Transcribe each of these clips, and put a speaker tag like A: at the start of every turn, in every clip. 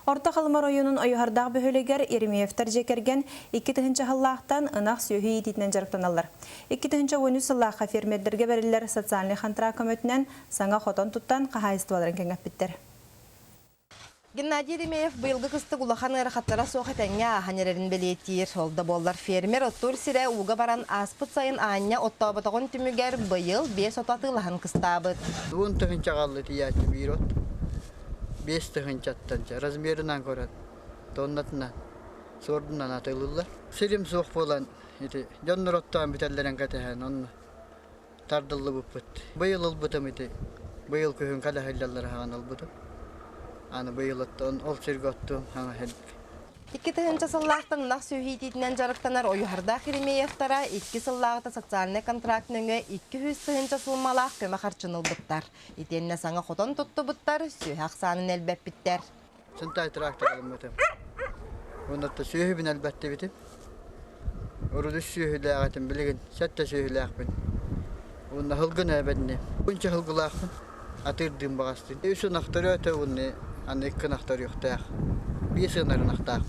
A: Орта Халыма районун ойуһардаах бөһөлегер Еремеевтер жекерген 2-тыһынча хыллаахтан ынах сүйөһү ититинен жарыктаналар. 2-тыһынча ойну сыллаахка фермердерге берилер социальный контракт көмөтүнөн саңа хотон туттан хаһаайыстыбаларын кеңеппиттер.
B: Геннадий Еремеев быйылгы кыстык улахан ырахаттара соохатаңа ханерерин белетир. Олда боллар фермер оттур сире уга баран аспыт сайын аанья оттооботогон түмүгер быйыл 5 отатылахан кыстаабыт.
C: 10-тыһынча галлы тияачы бирот. 5-тыһынчаттанча размерынан көрөт. Тоннатынан сордунан атылылар. Сирим соох болан ити жоннороттан бителлерен катахан онна тардыллы буппут. Быйыл ылбытым ити. Быйыл көһүн кала хыллалар хаган ылбытым. Аны быйылыттан ол сирготту хана хед.
B: 2-тыһынча сыллаахтан ынах сүйөһү ититинен жарыктанар ойуһардаах Еремеевтара 2 сыллаагыта социальный контракт нөңө 200-тыһынча сылмалаах көмө харчынылбыттар. Итенне саңа хотон туттубуттар сүйөһ аксаанын элбеппиттер.
C: Сынтай трактор алмытым. Онда сүйөһү бин албатты битим. Урудус сүйөһүлаагатын билеген сәтте сүйөһүлаакпын. Онда хылгын әбәнне. Унча хылгылаакпын. Атырдым багастын. Үсү нахтарыта унне аны икки нахтар юктаах. Бисенер нахтаах.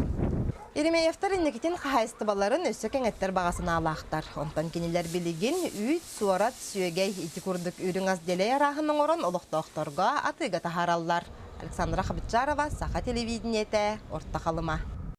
B: Еремеевтер иннекитин хаһаайыстыбаларын өссө кеңеттер багасына алаахтар. Онтан кинилер билигин үйт суорат сүйөгей ити курдук үрүңаз деле арахының орон олуктоохторго атыга тахараллар. Александра Хабитчарова, Саха телевидениете, Орта Халыма.